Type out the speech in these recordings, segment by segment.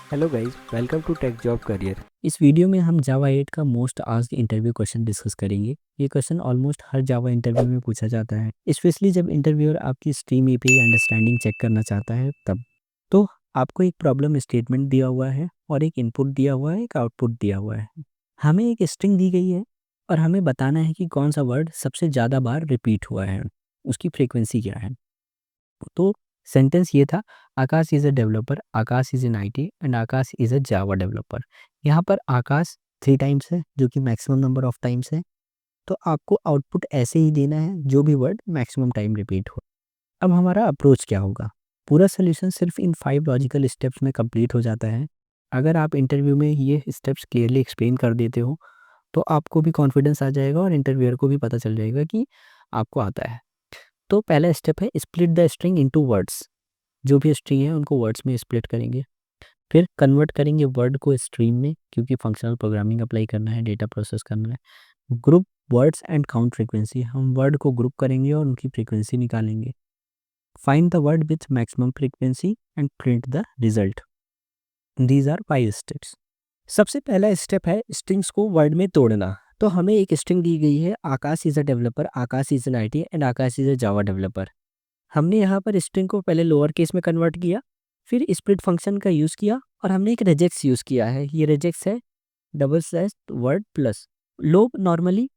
Hello guys, welcome to tech job career. इस वीडियो में हम जावा 8 का most asked interview question discuss करेंगे। ये क्वेश्चन ऑलमोस्ट हर जावा इंटरव्यू में पूछा जाता है, स्पेशली जब इंटरव्यूअर आपकी स्ट्रीम एपीआई अंडरस्टैंडिंग चेक करना चाहता है तब। तो आपको एक प्रॉब्लम स्टेटमेंट दिया हुआ है और एक इनपुट दिया हुआ है, एक आउटपुट दिया हुआ है। हमें एक स्ट्रिंग दी गई है और हमें बताना है कि कौन सा वर्ड सबसे ज़्यादा बार रिपीट हुआ है, उसकी फ्रीक्वेंसी क्या है। तो सेंटेंस ये था, Akash is a developer, Akash is in IT and Akash is a Java developer. यहाँ पर आकाश 3 टाइम्स है जो कि मैक्सिमम नंबर ऑफ टाइम्स है। तो आपको आउटपुट ऐसे ही देना है जो भी वर्ड मैक्सिमम टाइम रिपीट हो। अब हमारा अप्रोच क्या होगा? पूरा सोल्यूशन सिर्फ इन 5 लॉजिकल स्टेप्स में कंप्लीट हो जाता है। अगर आप इंटरव्यू में ये स्टेप्स क्लियरली एक्सप्लेन कर देते हो तो आपको भी कॉन्फिडेंस आ जाएगा और इंटरव्यूअर को भी पता चल जाएगा कि आपको आता है। तो पहला स्टेप है split the string into words. जो भी स्ट्रिंग है उनको वर्ड्स में स्प्लिट करेंगे। फिर कन्वर्ट करेंगे वर्ड को स्ट्रीम में, क्योंकि फंक्शनल प्रोग्रामिंग अप्लाई करना है, डेटा प्रोसेस करना है। Group words and count frequency, हम वर्ड को ग्रुप करेंगे और उनकी फ्रीक्वेंसी निकालेंगे। Find the word with maximum frequency and print the result. These are 5 steps. सबसे पहला स्टेप है स्ट्रिंग्स को वर्ड में तोड़ना। तो हमें एक स्ट्रिंग दी गई है, Akash is a developer, Akash is an IT and Akash is a Java developer. हमने यहाँ पर स्ट्रिंग को पहले लोअर केस में कन्वर्ट किया, फिर स्प्लिट फंक्शन का यूज़ किया और हमने एक रेजेक्स यूज़ किया है। ये रेजेक्स है डबल स्लैश वर्ड प्लस। लोग नॉर्मली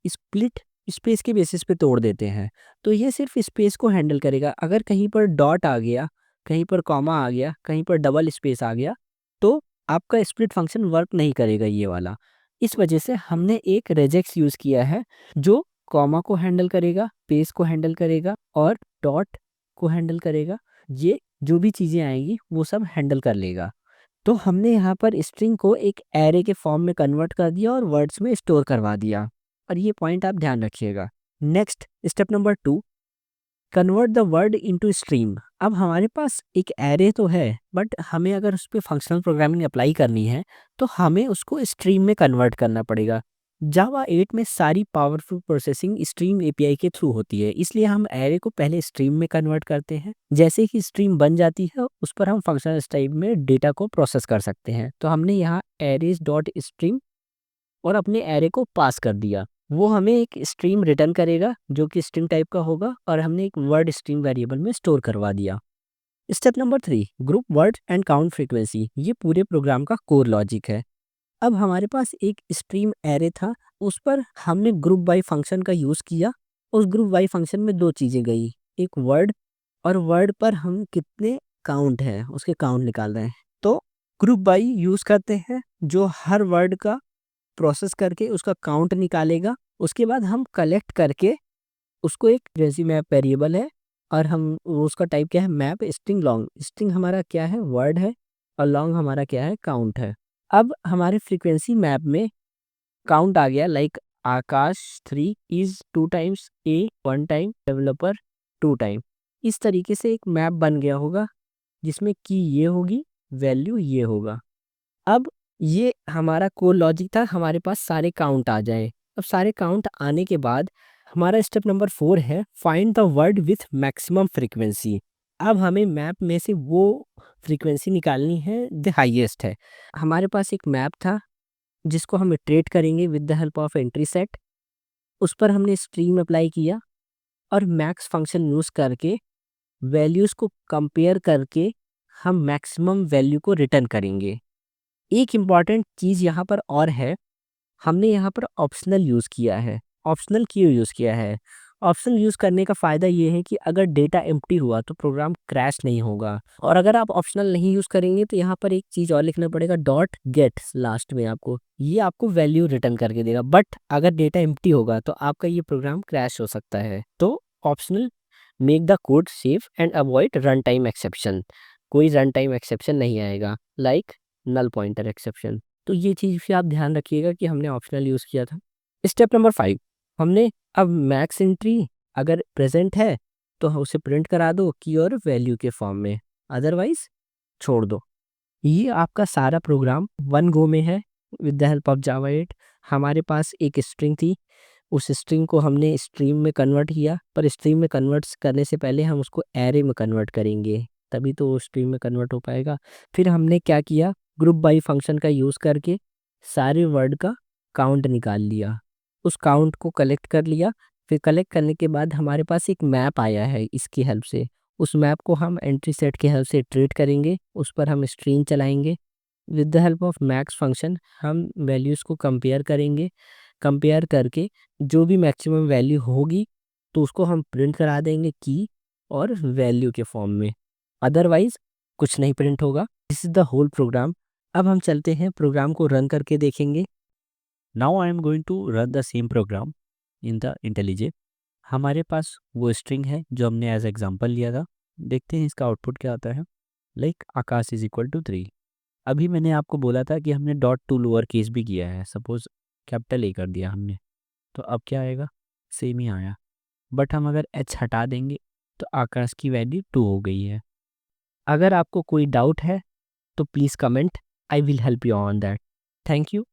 स्प्लिट स्पेस के बेसिस पे तोड़ देते हैं, तो ये सिर्फ स्पेस को हैंडल करेगा। अगर कहीं पर डॉट आ गया, कहीं पर कॉमा आ गया, कहीं पर डबल स्पेस आ गया, तो आपका स्प्लिट फंक्शन वर्क नहीं करेगा ये वाला। इस वजह से हमने एक रेजेक्स यूज़ किया है जो कॉमा को हैंडल करेगा, स्पेस को हैंडल करेगा और डॉट को हैंडल करेगा। ये जो भी चीज़ें आएंगी वो सब हैंडल कर लेगा। तो हमने यहाँ पर स्ट्रिंग को एक एरे के फॉर्म में कन्वर्ट कर दिया और वर्ड्स में स्टोर करवा दिया। और ये पॉइंट आप ध्यान रखिएगा। Next step number 2, convert the word into stream. अब हमारे पास एक एरे तो है, बट हमें अगर उस पर फंक्शनल प्रोग्रामिंग अप्लाई करनी है तो हमें उसको स्ट्रीम में कन्वर्ट करना पड़ेगा। जावा 8 में सारी पावरफुल प्रोसेसिंग स्ट्रीम एपीआई के थ्रू होती है, इसलिए हम एरे को पहले स्ट्रीम में कन्वर्ट करते हैं। जैसे ही स्ट्रीम बन जाती है उस पर हम फंक्शनल टाइप में डेटा को प्रोसेस कर सकते हैं। तो हमने यहाँ एरेज डॉट स्ट्रीम और अपने एरे को पास कर दिया। वो हमें एक स्ट्रीम रिटर्न करेगा जो कि स्ट्रिंग टाइप का होगा और हमने एक वर्ड स्ट्रिंग वेरिएबल में स्टोर करवा दिया। Step number 3, group word and count frequency. ये पूरे प्रोग्राम का कोर लॉजिक है। अब हमारे पास एक स्ट्रीम एरे था, उस पर हमने ग्रुप बाय फंक्शन का यूज़ किया। उस ग्रुप बाय फंक्शन में दो चीज़ें गई, एक वर्ड और वर्ड पर हम कितने काउंट है उसके काउंट निकाल रहे हैं। तो ग्रुप बाय यूज़ करते हैं जो हर वर्ड का प्रोसेस करके उसका काउंट निकालेगा। उसके बाद हम कलेक्ट करके उसको एक, जैसी मैप वेरिएबल है और हम उसका टाइप क्या है, मैप स्ट्रिंग लॉन्ग। स्ट्रिंग हमारा क्या है, वर्ड है, और लॉन्ग हमारा क्या है, काउंट है। अब हमारे फ्रीक्वेंसी मैप में काउंट आ गया, like Akash 3 is 2 times A 1 time developer 2 time. इस तरीके से एक मैप बन गया होगा जिसमें की ये होगी, वैल्यू ये होगा। अब ये हमारा कोर लॉजिक था, हमारे पास सारे काउंट आ जाए। अब सारे काउंट आने के बाद हमारा स्टेप नंबर 4 है find the word with maximum frequency. अब हमें मैप में से वो फ्रीक्वेंसी निकालनी है द हाईएस्ट है। हमारे पास एक मैप था जिसको हम इटरेट करेंगे with the help of entry set. उस पर हमने स्ट्रीम अप्लाई किया और मैक्स फंक्शन यूज़ करके वैल्यूज़ को कंपेयर करके हम मैक्सिमम वैल्यू को रिटर्न करेंगे। एक इम्पॉर्टेंट चीज़ यहाँ पर और है, हमने यहाँ पर ऑप्शनल यूज़ किया है। ऑप्शनल क्यों यूज़ किया है? ऑप्शनल यूज़ करने का फ़ायदा ये है कि अगर डेटा एम्प्टी हुआ तो प्रोग्राम क्रैश नहीं होगा। और अगर आप ऑप्शनल नहीं यूज़ करेंगे तो यहाँ पर एक चीज़ और लिखना पड़ेगा, डॉट गेट लास्ट में आपको, ये आपको वैल्यू रिटर्न करके देगा। बट अगर डेटा एम्प्टी होगा तो आपका ये प्रोग्राम क्रैश हो सकता है। तो optional make the code safe and avoid run time exception. कोई रन टाइम एक्सेप्शन नहीं आएगा, लाइक नल पॉइंटर एक्सेप्शन। तो ये चीज़ भी आप ध्यान रखिएगा कि हमने ऑप्शनल यूज़ किया था। स्टेप नंबर 5, हमने अब मैक्स एंट्री अगर प्रेजेंट है तो उसे प्रिंट करा दो की और वैल्यू के फॉर्म में, अदरवाइज छोड़ दो। ये आपका सारा प्रोग्राम वन गो में है with the help of Java 8। हमारे पास एक स्ट्रिंग थी, उस स्ट्रिंग को हमने स्ट्रीम में कन्वर्ट किया, पर स्ट्रीम में कन्वर्ट करने से पहले हम उसको एरे में कन्वर्ट करेंगे तभी तो वो स्ट्रिंग में कन्वर्ट हो पाएगा। फिर हमने क्या किया, ग्रुप बाई फंक्शन का यूज़ करके सारे वर्ड का काउंट निकाल लिया, उस काउंट को कलेक्ट कर लिया। फिर कलेक्ट करने के बाद हमारे पास एक मैप आया है इसकी हेल्प से, उस मैप को हम एंट्री सेट की हेल्प से ट्रीट करेंगे, उस पर हम स्ट्रिंग चलाएंगे। With the help of max function हम वैल्यूज़ को कंपेयर करेंगे, कंपेयर करके जो भी मैक्सिमम वैल्यू होगी तो उसको हम प्रिंट करा देंगे की और वैल्यू के फॉर्म में, अदरवाइज कुछ नहीं प्रिंट होगा। This is the whole program. अब हम चलते हैं प्रोग्राम को रन करके देखेंगे। Now I am going to run the same program in the IntelliJ. हमारे पास वो स्ट्रिंग है जो हमने एज एग्जांपल लिया था। देखते हैं इसका आउटपुट क्या आता है। Like Aakash is equal to 3। अभी मैंने आपको बोला था कि हमने डॉट टू लोअर केस भी किया है, सपोज कैपिटल ए कर दिया हमने, तो अब क्या आएगा, सेम ही आया। बट हम अगर एच हटा देंगे तो आकाश की वैल्यू 2 हो गई है। अगर आपको कोई डाउट है तो please comment, I will help you on that. Thank you.